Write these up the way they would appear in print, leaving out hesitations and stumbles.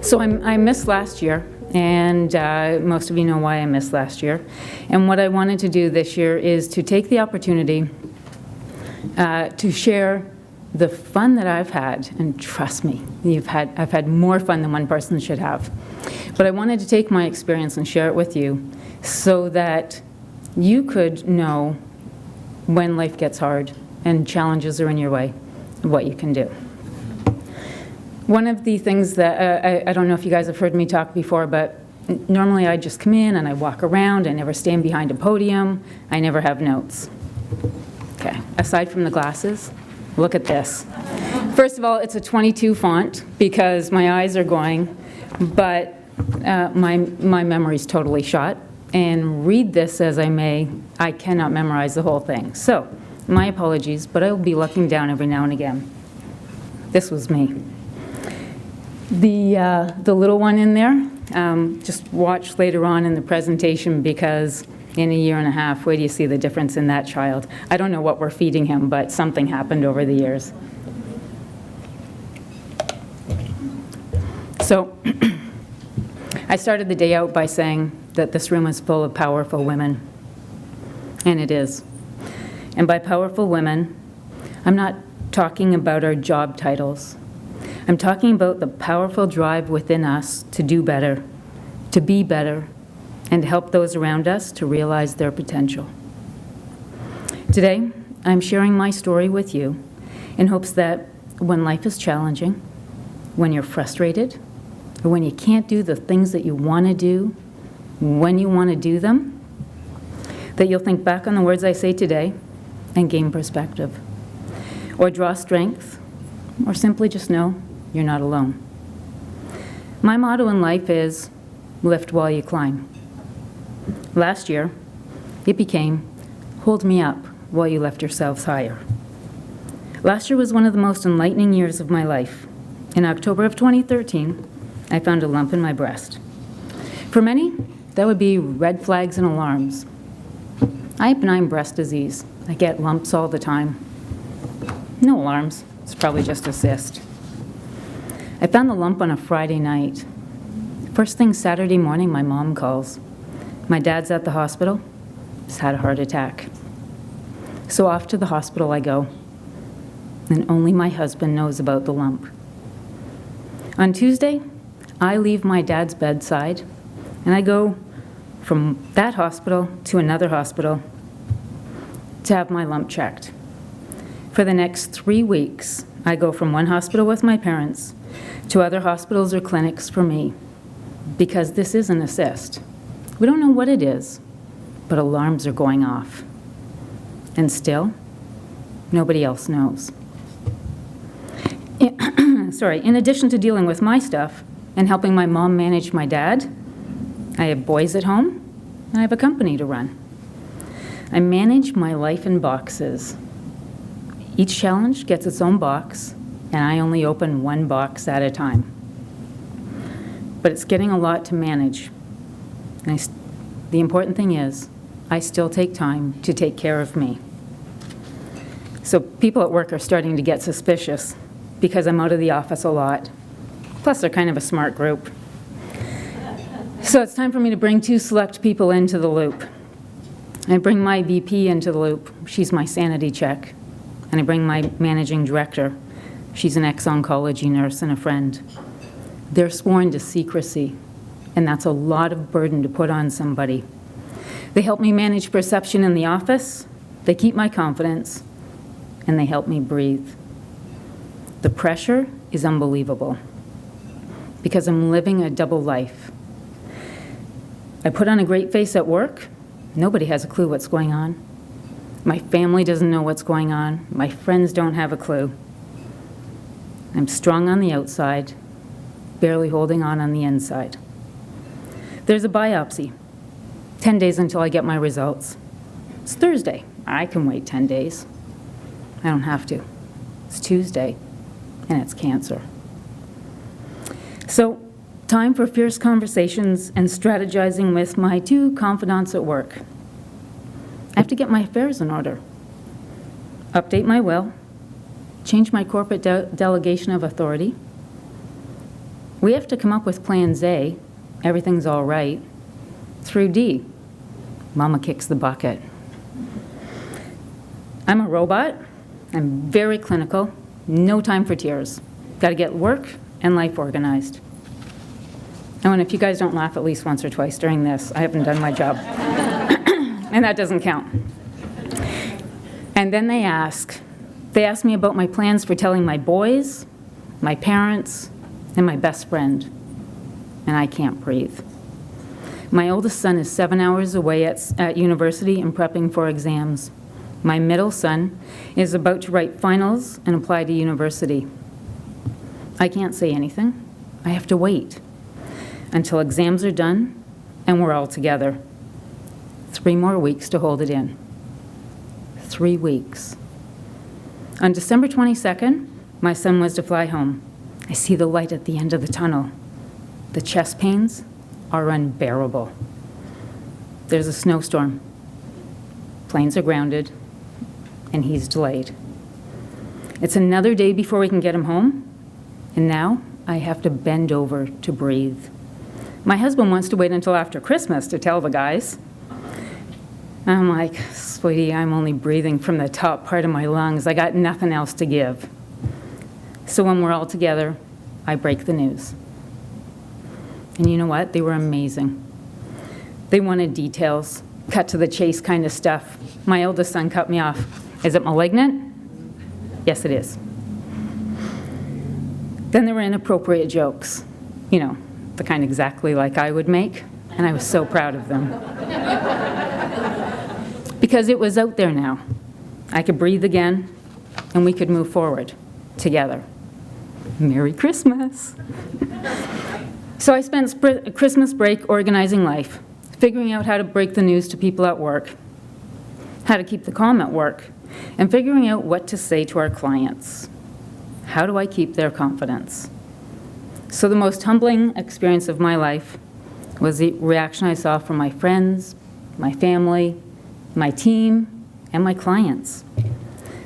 So I missed last year, and most of you know why I missed last year. And what I wanted to do this year is to take the opportunity to share the fun that I've had, and trust me, I've had more fun than one person should have. But I wanted to take my experience and share it with you so that you could know when life gets hard and challenges are in your way, what you can do. One of the things that, I don't know if you guys have heard me talk before, but normally I just come in and I walk around. I never stand behind a podium. I never have notes. Okay, aside from the glasses, look at this. First of all, it's a 22 font because my eyes are going, but my memory's totally shot. And read this as I may, I cannot memorize the whole thing. So, my apologies, but I will be looking down every now and again. This was me. The little one in there, just watch later on in the presentation because in a year and a half, where do you see the difference in that child? I don't know what we're feeding him, but something happened over the years. So, I started the day out by saying that this room is full of powerful women, and it is. And by powerful women, I'm not talking about our job titles. I'm talking about the powerful drive within us to do better, to be better, and to help those around us to realize their potential. Today, I'm sharing my story with you in hopes that when life is challenging, when you're frustrated, or when you can't do the things that you want to do, when you want to do them, that you'll think back on the words I say today and gain perspective, or draw strength, or simply just know you're not alone. My motto in life is, lift while you climb. Last year, it became, hold me up while you lift yourselves higher. Last year was one of the most enlightening years of my life. In October of 2013, I found a lump in my breast. For many, that would be red flags and alarms. I have benign breast disease. I get lumps all the time. No alarms. It's probably just a cyst. I found the lump on a Friday night. First thing Saturday morning, my mom calls. My dad's at the hospital. He's had a heart attack. So off to the hospital I go. And only my husband knows about the lump. On Tuesday, I leave my dad's bedside, and I go from that hospital to another hospital to have my lump checked. For the next 3 weeks, I go from one hospital with my parents to other hospitals or clinics for me, because this isn't a cyst. We don't know what it is, but alarms are going off. And still, nobody else knows. In addition to dealing with my stuff and helping my mom manage my dad, I have boys at home, and I have a company to run. I manage my life in boxes. Each challenge gets its own box, and I only open one box at a time. But it's getting a lot to manage. And the important thing is, I still take time to take care of me. So people at work are starting to get suspicious because I'm out of the office a lot. Plus, they're kind of a smart group. So it's time for me to bring 2 select people into the loop. I bring my VP into the loop. She's my sanity check. And I bring my managing director. She's an ex-oncology nurse and a friend. They're sworn to secrecy, and that's a lot of burden to put on somebody. They help me manage perception in the office, they keep my confidence, and they help me breathe. The pressure is unbelievable because I'm living a double life. I put on a great face at work. Nobody has a clue what's going on. My family doesn't know what's going on. My friends don't have a clue. I'm strong on the outside, barely holding on the inside. There's a biopsy. 10 days until I get my results. It's Thursday. I can wait 10 days. I don't have to. It's Tuesday, and it's cancer. So, time for fierce conversations and strategizing with my 2 confidants at work. I have to get my affairs in order. Update my will, change my corporate delegation of authority, We have to come up with plans A, everything's all right, through D, Mama kicks the bucket. I'm a robot. I'm very clinical. No time for tears. Got to get work and life organized. Oh, and if you guys don't laugh at least once or twice during this, I haven't done my job. And that doesn't count. And then they ask me about my plans for telling my boys, my parents, and my best friend. And I can't breathe. My oldest son is 7 hours away at university and prepping for exams. My middle son is about to write finals and apply to university. I can't say anything. I have to wait until exams are done and we're all together. 3 more weeks to hold it in. 3 weeks. On December 22nd, my son was to fly home. I see the light at the end of the tunnel. The chest pains are unbearable. There's a snowstorm. Planes are grounded, and he's delayed. It's another day before we can get him home, and now I have to bend over to breathe. My husband wants to wait until after Christmas to tell the guys. I'm like, sweetie, I'm only breathing from the top part of my lungs. I got nothing else to give. So when we're all together, I break the news. And you know what? They were amazing. They wanted details, cut to the chase kind of stuff. My oldest son cut me off. Is it malignant? Yes, it is. Then there were inappropriate jokes. You know, the kind exactly like I would make. And I was so proud of them. Because it was out there now. I could breathe again, and we could move forward together. Merry Christmas. So I spent Christmas break organizing life, figuring out how to break the news to people at work, how to keep the calm at work, and figuring out what to say to our clients. How do I keep their confidence? So the most humbling experience of my life was the reaction I saw from my friends, my family, my team, and my clients.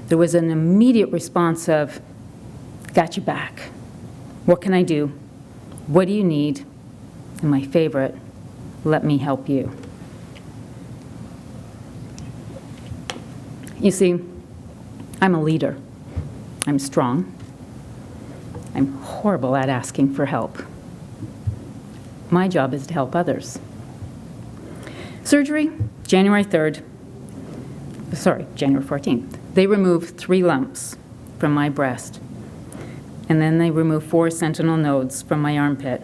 There was an immediate response of, got your back. What can I do? What do you need? And my favorite, let me help you. You see, I'm a leader. I'm strong. I'm horrible at asking for help. My job is to help others. Surgery, January 14th. They removed 3 lumps from my breast. And then they removed 4 sentinel nodes from my armpit.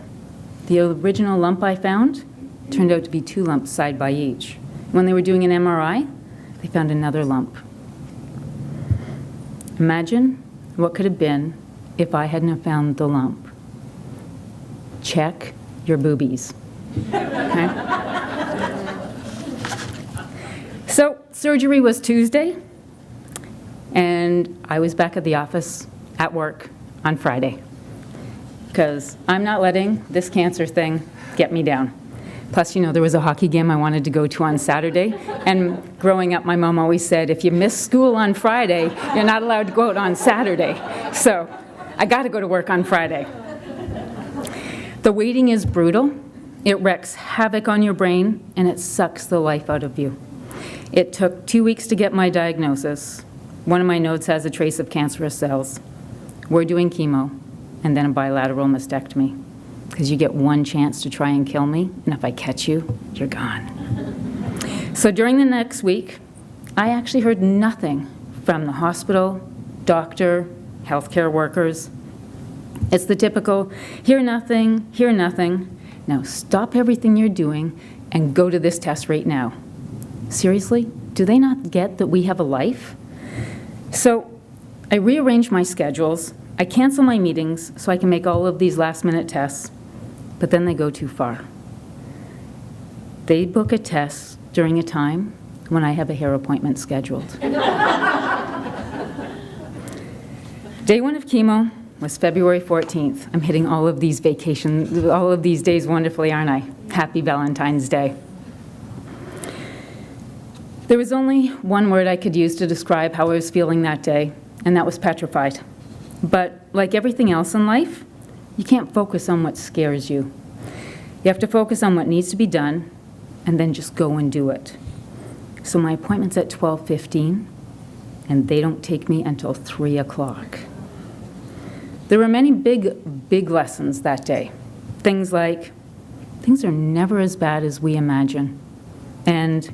The original lump I found turned out to be 2 lumps side by each. When they were doing an MRI, they found another lump. Imagine what could have been if I hadn't have found the lump. Check your boobies. Okay? So surgery was Tuesday, and I was back at the office at work on Friday, because I'm not letting this cancer thing get me down. Plus, you know, there was a hockey game I wanted to go to on Saturday, and growing up, my mom always said, if you miss school on Friday, you're not allowed to go out on Saturday. So I got to go to work on Friday. The waiting is brutal. It wreaks havoc on your brain, and it sucks the life out of you. It took 2 weeks to get my diagnosis. One of my nodes has a trace of cancerous cells. We're doing chemo, and then a bilateral mastectomy, because you get one chance to try and kill me, and if I catch you, you're gone. So during the next week, I actually heard nothing from the hospital, doctor, healthcare workers. It's the typical, hear nothing, now stop everything you're doing and go to this test right now. Seriously? Do they not get that we have a life? So I rearrange my schedules. I cancel my meetings so I can make all of these last-minute tests, but then they go too far. They book a test during a time when I have a hair appointment scheduled. Day 1 of chemo was February 14th. I'm hitting all of these days wonderfully, aren't I? Happy Valentine's Day. There was only one word I could use to describe how I was feeling that day, and that was petrified. But like everything else in life, You can't focus on what scares you. You have to focus on what needs to be done and then just go and do it. So my appointment's at 12:15, and they don't take me until 3 o'clock. There were many big lessons that day. Things like, things are never as bad as we imagine. And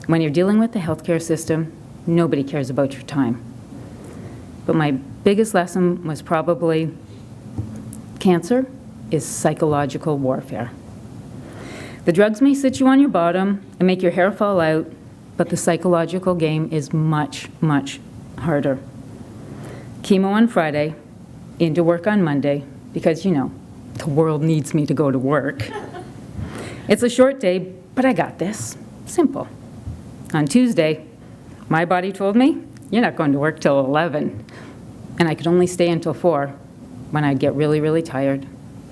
when you're dealing with the healthcare system, nobody cares about your time. But my biggest lesson was probably cancer is psychological warfare. The drugs may sit you on your bottom and make your hair fall out, but the psychological game is much, much harder. Chemo on Friday, into work on Monday, because, the world needs me to go to work. It's a short day, but I got this. Simple. On Tuesday, my body told me, you're not going to work till 11. And I could only stay until 4 when I'd get really, really tired.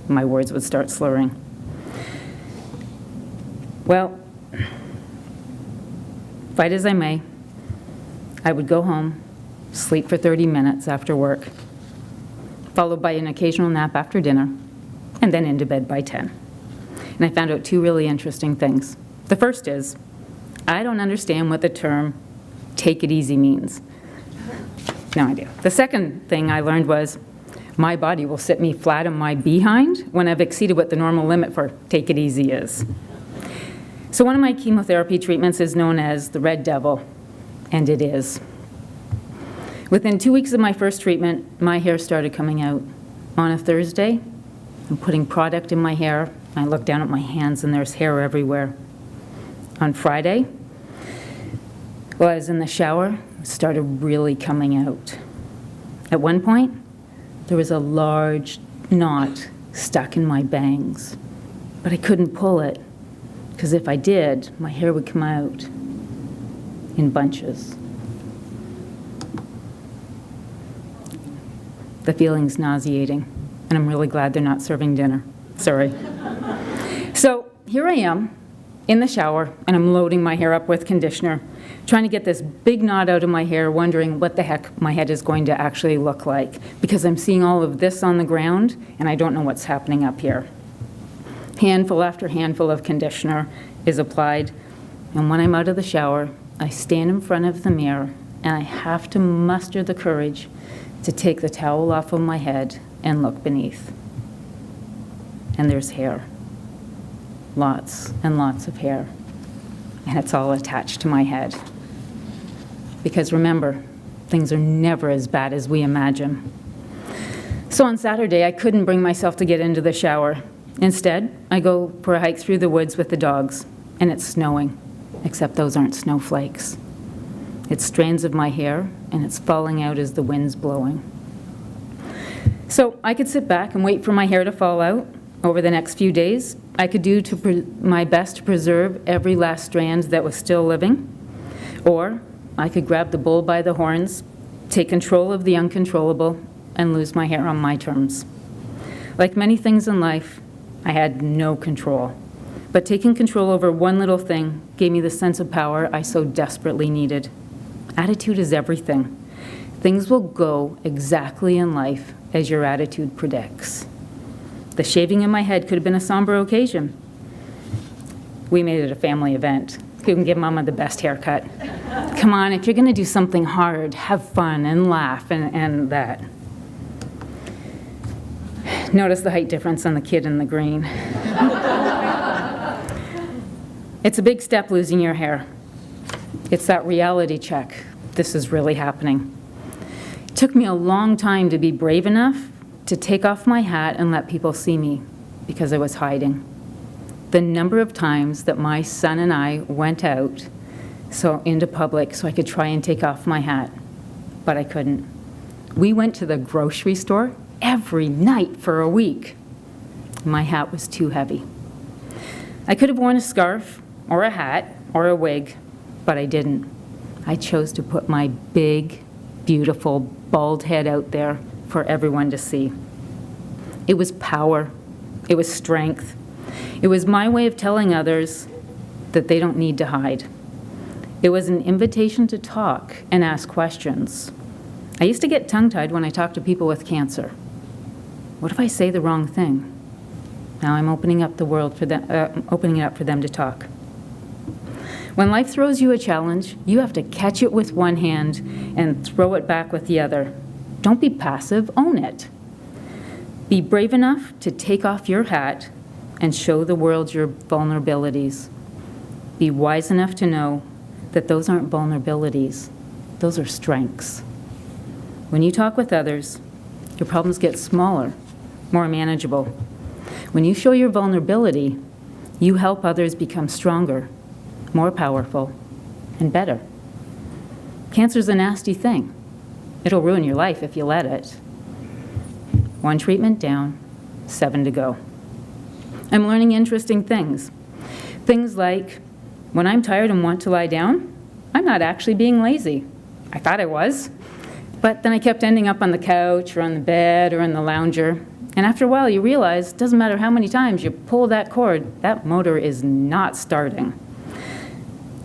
My words would start slurring. Well, fight as I may, I would go home, sleep for 30 minutes after work, followed by an occasional nap after dinner, and then into bed by 10. And I found out 2 really interesting things. The first is, I don't understand what the term take it easy means. No idea. The second thing I learned was, my body will sit me flat on my behind when I've exceeded what the normal limit for take it easy is. So one of my chemotherapy treatments is known as the Red Devil, and it is. Within 2 weeks of my first treatment, my hair started coming out. On a Thursday, I'm putting product in my hair. I look down at my hands and there's hair everywhere. On Friday, while I was in the shower, it started really coming out. At one point, there was a large knot stuck in my bangs, but I couldn't pull it, because if I did, my hair would come out in bunches. The feeling's nauseating, and I'm really glad they're not serving dinner. Sorry. So here I am in the shower, and I'm loading my hair up with conditioner, trying to get this big knot out of my hair, wondering what the heck my head is going to actually look like, because I'm seeing all of this on the ground, and I don't know what's happening up here. Handful after handful of conditioner is applied, and when I'm out of the shower, I stand in front of the mirror, and I have to muster the courage to take the towel off of my head and look beneath. And there's hair. Lots and lots of hair. And it's all attached to my head. Because remember, things are never as bad as we imagine. So on Saturday, I couldn't bring myself to get into the shower. Instead, I go for a hike through the woods with the dogs, and it's snowing, except those aren't snowflakes. It's strands of my hair, and it's falling out as the wind's blowing. So I could sit back and wait for my hair to fall out. Over the next few days, I could do my best to preserve every last strand that was still living, or I could grab the bull by the horns, take control of the uncontrollable, and lose my hair on my terms. Like many things in life, I had no control. But taking control over one little thing gave me the sense of power I so desperately needed. Attitude is everything. Things will go exactly in life as your attitude predicts. The shaving in my head could have been a somber occasion. We made it a family event. Couldn't give Mama the best haircut. Come on, if you're going to do something hard, have fun and laugh and that. Notice the height difference on the kid in the green. It's a big step losing your hair. It's that reality check. This is really happening. It took me a long time to be brave enough to take off my hat and let people see me, because I was hiding. The number of times that my son and I went out into public so I could try and take off my hat, but I couldn't. We went to the grocery store every night for a week. My hat was too heavy. I could have worn a scarf or a hat or a wig, but I didn't. I chose to put my big, beautiful, bald head out there for everyone to see. It was power. It was strength. It was my way of telling others that they don't need to hide. It was an invitation to talk and ask questions. I used to get tongue-tied when I talked to people with cancer. What if I say the wrong thing? Now I'm opening up the world for them, opening it up for them to talk. When life throws you a challenge, you have to catch it with one hand and throw it back with the other. Don't be passive, own it. Be brave enough to take off your hat and show the world your vulnerabilities. Be wise enough to know that those aren't vulnerabilities, those are strengths. When you talk with others, your problems get smaller, more manageable. When you show your vulnerability, you help others become stronger, more powerful, and better. Cancer's a nasty thing. It'll ruin your life if you let it. 1 treatment down, 7 to go. I'm learning interesting things. Things like, when I'm tired and want to lie down, I'm not actually being lazy. I thought I was. But then I kept ending up on the couch or on the bed or in the lounger. And after a while, you realize it doesn't matter how many times you pull that cord, that motor is not starting.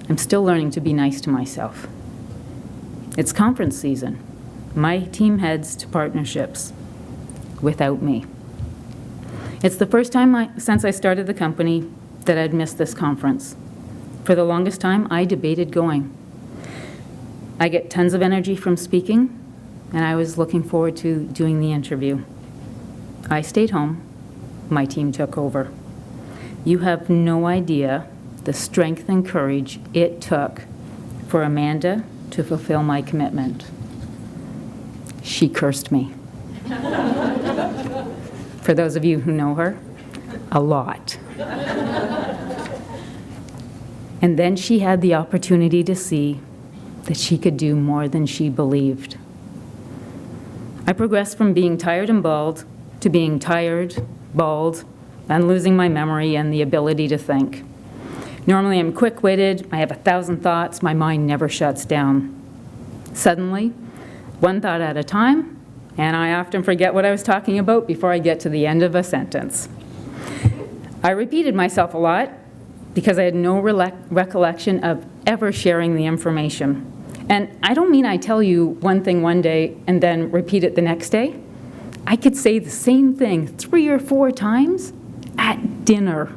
I'm still learning to be nice to myself. It's conference season. My team heads to partnerships without me. It's the first time since I started the company that I'd missed this conference. For the longest time, I debated going. I get tons of energy from speaking, and I was looking forward to doing the interview. I stayed home. My team took over. You have no idea the strength and courage it took for Amanda to fulfill my commitment. She cursed me. For those of you who know her, a lot. And then she had the opportunity to see that she could do more than she believed. I progressed from being tired and bald to being tired, bald, and losing my memory and the ability to think. Normally I'm quick-witted, I have 1,000 thoughts, my mind never shuts down. Suddenly, one thought at a time, and I often forget what I was talking about before I get to the end of a sentence. I repeated myself a lot because I had no recollection of ever sharing the information. And I don't mean I tell you one thing one day and then repeat it the next day. I could say the same thing 3 or 4 times at dinner.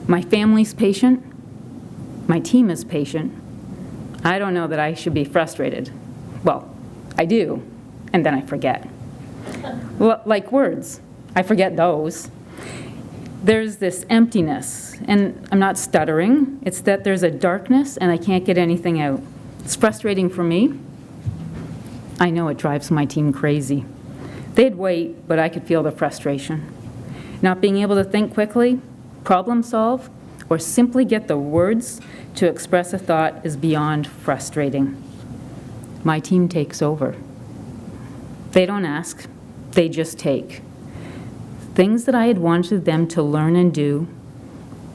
My family's patient. My team is patient. I don't know that I should be frustrated. Well, I do, and then I forget. Well, like words, I forget those. There's this emptiness, and I'm not stuttering. It's that there's a darkness, and I can't get anything out. It's frustrating for me. I know it drives my team crazy. They'd wait, but I could feel the frustration. Not being able to think quickly, problem solve, or simply get the words to express a thought is beyond frustrating. My team takes over. They don't ask, they just take. Things that I had wanted them to learn and do,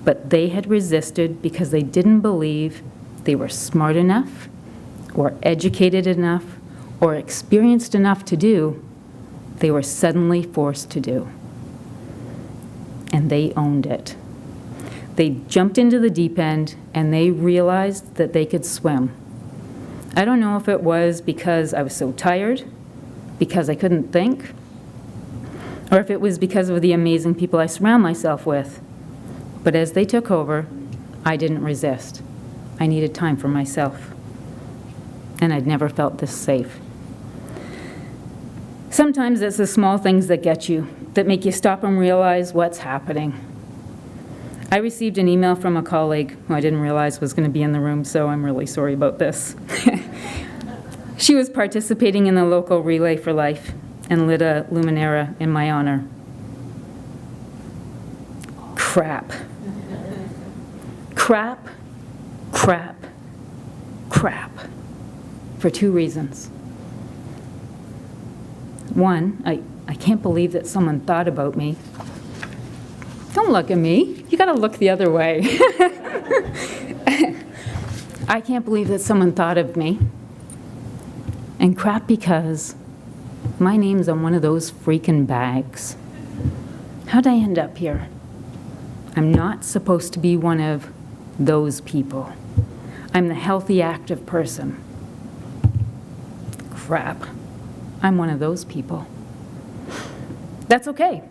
but they had resisted because they didn't believe they were smart enough, or educated enough, or experienced enough to do, they were suddenly forced to do. And they owned it. They jumped into the deep end, and they realized that they could swim. I don't know if it was because I was so tired, because I couldn't think, or if it was because of the amazing people I surround myself with. But as they took over, I didn't resist. I needed time for myself. And I'd never felt this safe. Sometimes it's the small things that get you, that make you stop and realize what's happening. I received an email from a colleague who I didn't realize was going to be in the room, so I'm really sorry about this. She was participating in the local Relay for Life and lit a luminaire in my honor. Crap. Crap, crap, crap. For 2 reasons. One, I can't believe that someone thought about me. Don't look at me. You gotta look the other way. I can't believe that someone thought of me. And crap because my name's on one of those freaking bags. How'd I end up here? I'm not supposed to be one of those people. I'm the healthy, active person. Crap. I'm one of those people. That's okay,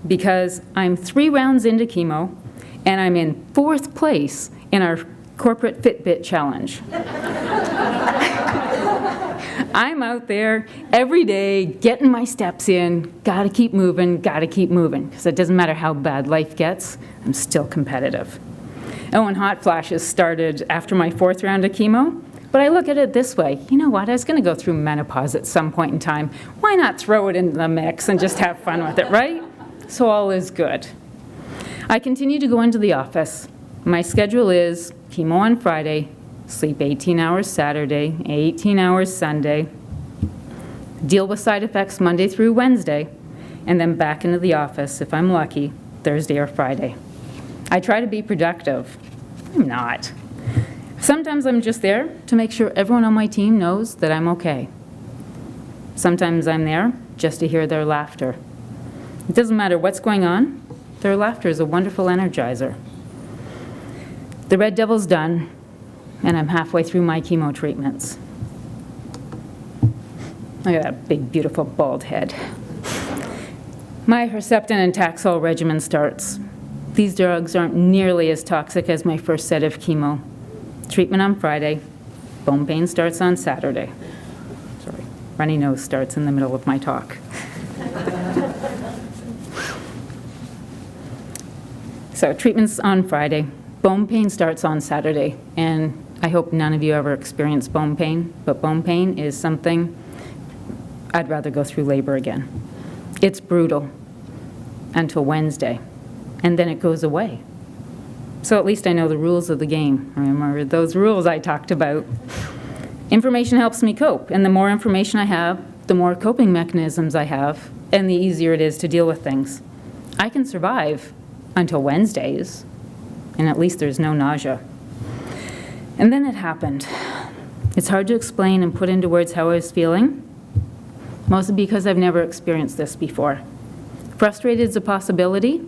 because I'm 3 rounds into chemo, and I'm in 4th place in our corporate Fitbit challenge. I'm out there every day getting my steps in, gotta keep moving, because it doesn't matter how bad life gets, I'm still competitive. Oh, and hot flashes started after my 4th round of chemo, but I look at it this way, you know what, I was gonna go through menopause at some point in time. Why not throw it into the mix and just have fun with it, right? So all is good. I continue to go into the office. My schedule is chemo on Friday, sleep 18 hours Saturday, 18 hours Sunday, deal with side effects Monday through Wednesday, and then back into the office, if I'm lucky, Thursday or Friday. I try to be productive. I'm not. Sometimes I'm just there to make sure everyone on my team knows that I'm okay. Sometimes I'm there just to hear their laughter. It doesn't matter what's going on, their laughter is a wonderful energizer. The Red Devil's done, and I'm halfway through my chemo treatments. Look at that big, beautiful, bald head. My Herceptin and Taxol regimen starts. These drugs aren't nearly as toxic as my first set of chemo. Treatment on Friday, bone pain starts on Saturday. Sorry, runny nose starts in the middle of my talk. So treatment's on Friday, bone pain starts on Saturday, and I hope none of you ever experience bone pain, but bone pain is something I'd rather go through labor again. It's brutal until Wednesday, and then it goes away. So at least I know the rules of the game. Remember those rules I talked about. Information helps me cope, and the more information I have, the more coping mechanisms I have, and the easier it is to deal with things. I can survive until Wednesdays, and at least there's no nausea. And then it happened. It's hard to explain and put into words how I was feeling, mostly because I've never experienced this before. Frustrated is a possibility,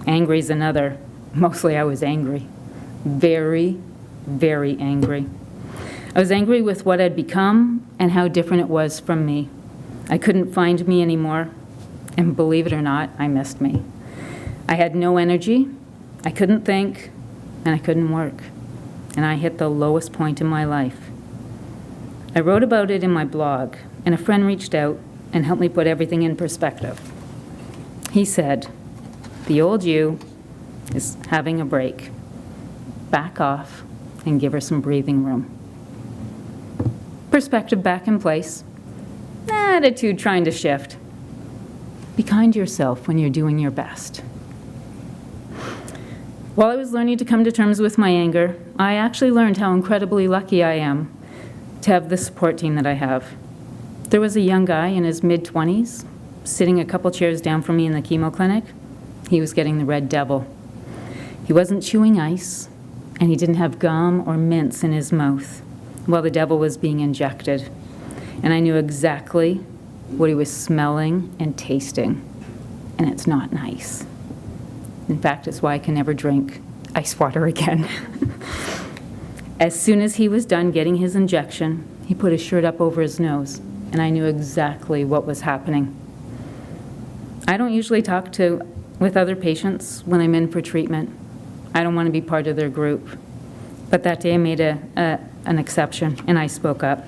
angry is another. Mostly I was angry. Very, very angry. I was angry with what I'd become and how different it was from me. I couldn't find me anymore, and believe it or not, I missed me. I had no energy, I couldn't think, and I couldn't work. And I hit the lowest point in my life. I wrote about it in my blog, and a friend reached out and helped me put everything in perspective. He said, "The old you is having a break. Back off and give her some breathing room." Perspective back in place. Attitude trying to shift. Be kind to yourself when you're doing your best. While I was learning to come to terms with my anger, I actually learned how incredibly lucky I am to have the support team that I have. There was a young guy in his mid-20s, sitting a couple chairs down from me in the chemo clinic. He was getting the Red Devil. He wasn't chewing ice, and he didn't have gum or mints in his mouth while the devil was being injected. And I knew exactly what he was smelling and tasting, and it's not nice. In fact, it's why I can never drink ice water again. As soon as he was done getting his injection, he put his shirt up over his nose, and I knew exactly what was happening. I don't usually talk with other patients when I'm in for treatment. I don't want to be part of their group. But that day I made an exception, and I spoke up.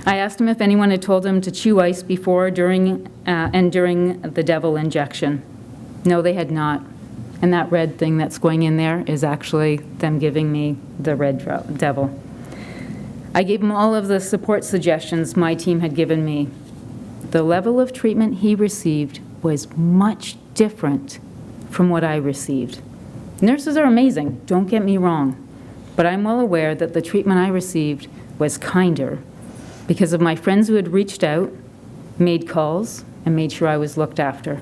I asked him if anyone had told him to chew ice before, during the devil injection. No, they had not. And that red thing that's going in there is actually them giving me the red devil. I gave him all of the support suggestions my team had given me. The level of treatment he received was much different from what I received. Nurses are amazing, don't get me wrong, but I'm well aware that the treatment I received was kinder because of my friends who had reached out, made calls, and made sure I was looked after.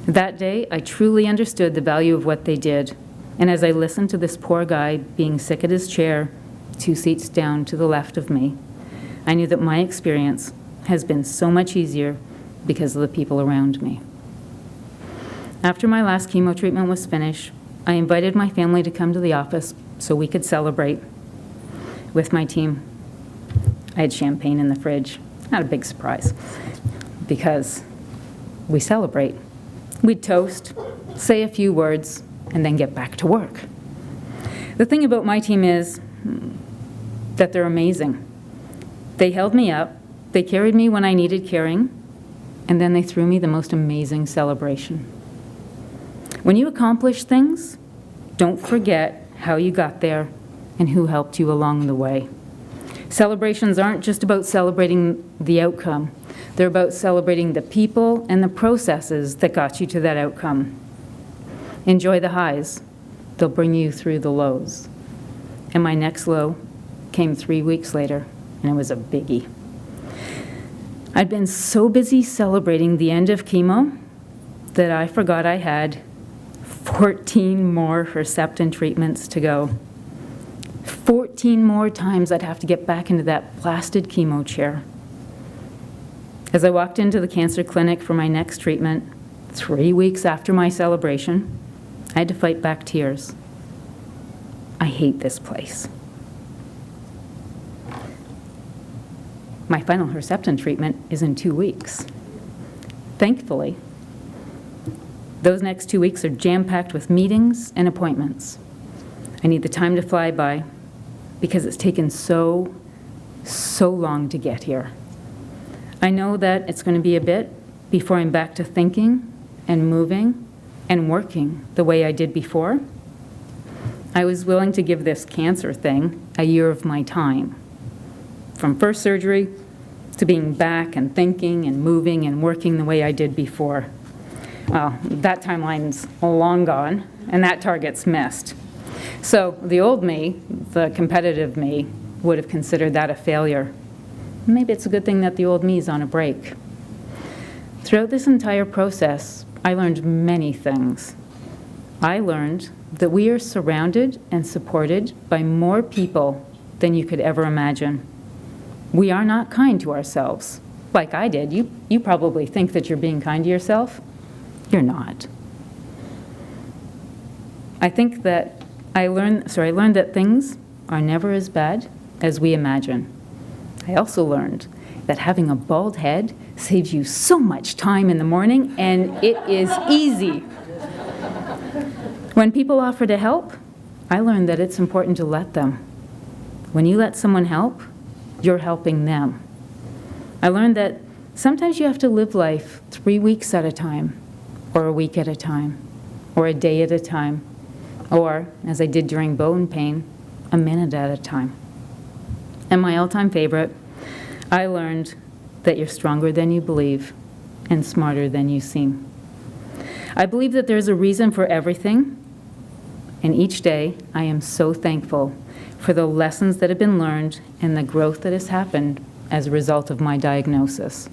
That day, I truly understood the value of what they did, and as I listened to this poor guy being sick at his chair, 2 seats down to the left of me, I knew that my experience has been so much easier because of the people around me. After my last chemo treatment was finished, I invited my family to come to the office so we could celebrate with my team. I had champagne in the fridge. Not a big surprise, because we celebrate. We'd toast, say a few words, and then get back to work. The thing about my team is that they're amazing. They held me up, they carried me when I needed carrying, and then they threw me the most amazing celebration. When you accomplish things, don't forget how you got there and who helped you along the way. Celebrations aren't just about celebrating the outcome. They're about celebrating the people and the processes that got you to that outcome. Enjoy the highs. They'll bring you through the lows. And my next low came 3 weeks later, and it was a biggie. I'd been so busy celebrating the end of chemo that I forgot I had 14 more Herceptin treatments to go. 14 more times I'd have to get back into that blasted chemo chair. As I walked into the cancer clinic for my next treatment, 3 weeks after my celebration, I had to fight back tears. I hate this place. My final Herceptin treatment is in 2 weeks. Thankfully, those next 2 weeks are jam-packed with meetings and appointments. I need the time to fly by because it's taken so long to get here. I know that it's going to be a bit before I'm back to thinking and moving and working the way I did before. I was willing to give this cancer thing a year of my time. From first surgery to being back and thinking and moving and working the way I did before. Well, that timeline's long gone, and that target's missed. So the old me, the competitive me, would have considered that a failure. Maybe it's a good thing that the old me's on a break. Throughout this entire process, I learned many things. I learned that we are surrounded and supported by more people than you could ever imagine. We are not kind to ourselves, like I did. You probably think that you're being kind to yourself. You're not. I learned that things are never as bad as we imagine. I also learned that having a bald head saves you so much time in the morning, and it is easy. When people offer to help, I learned that it's important to let them. When you let someone help, you're helping them. I learned that sometimes you have to live life 3 weeks at a time, or a week at a time, or a day at a time, or, as I did during bone pain, a minute at a time. And my all-time favorite, I learned that you're stronger than you believe and smarter than you seem. I believe that there's a reason for everything, and each day I am so thankful for the lessons that have been learned and the growth that has happened as a result of my diagnosis.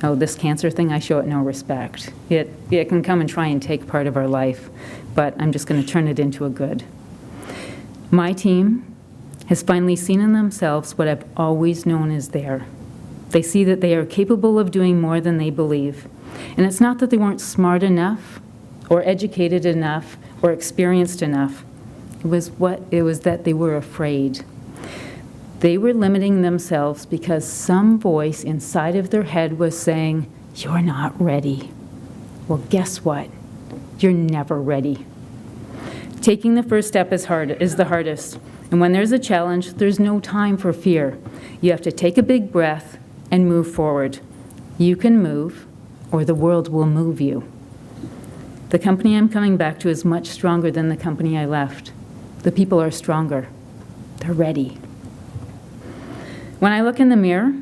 Oh, this cancer thing, I show it no respect. It can come and try and take part of our life, but I'm just going to turn it into a good. My team has finally seen in themselves what I've always known is there. They see that they are capable of doing more than they believe. And it's not that they weren't smart enough or educated enough or experienced enough. It was that they were afraid. They were limiting themselves because some voice inside of their head was saying, "You're not ready." Well, guess what? You're never ready. Taking the first step is the hardest. And when there's a challenge, there's no time for fear. You have to take a big breath and move forward. You can move, or the world will move you. The company I'm coming back to is much stronger than the company I left. The people are stronger. They're ready. When I look in the mirror,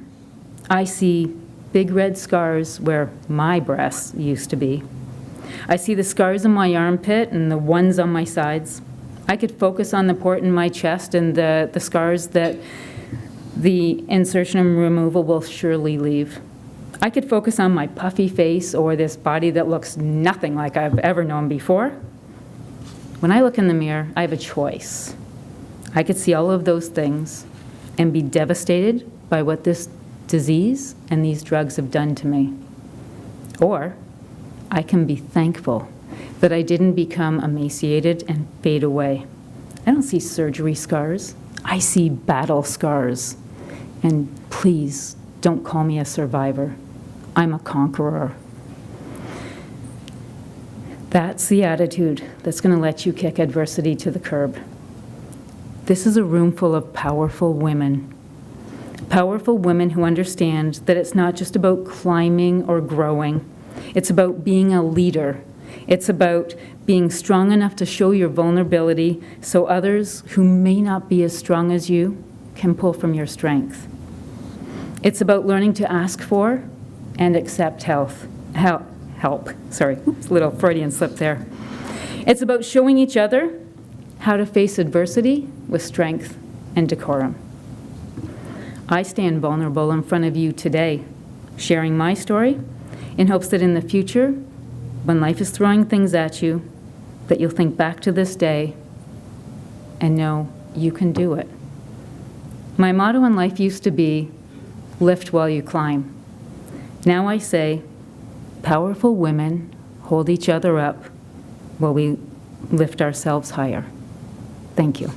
I see big red scars where my breasts used to be. I see the scars in my armpit and the ones on my sides. I could focus on the port in my chest and the scars that the insertion and removal will surely leave. I could focus on my puffy face or this body that looks nothing like I've ever known before. When I look in the mirror, I have a choice. I could see all of those things and be devastated by what this disease and these drugs have done to me. Or I can be thankful that I didn't become emaciated and fade away. I don't see surgery scars. I see battle scars. And please, don't call me a survivor. I'm a conqueror. That's the attitude that's going to let you kick adversity to the curb. This is a room full of powerful women. Powerful women who understand that it's not just about climbing or growing. It's about being a leader. It's about being strong enough to show your vulnerability so others who may not be as strong as you can pull from your strength. It's about learning to ask for and accept help. Sorry, oops, little Freudian slip there. It's about showing each other how to face adversity with strength and decorum. I stand vulnerable in front of you today, sharing my story in hopes that in the future, when life is throwing things at you, that you'll think back to this day and know you can do it. My motto in life used to be, lift while you climb. Now I say, powerful women hold each other up while we lift ourselves higher. Thank you.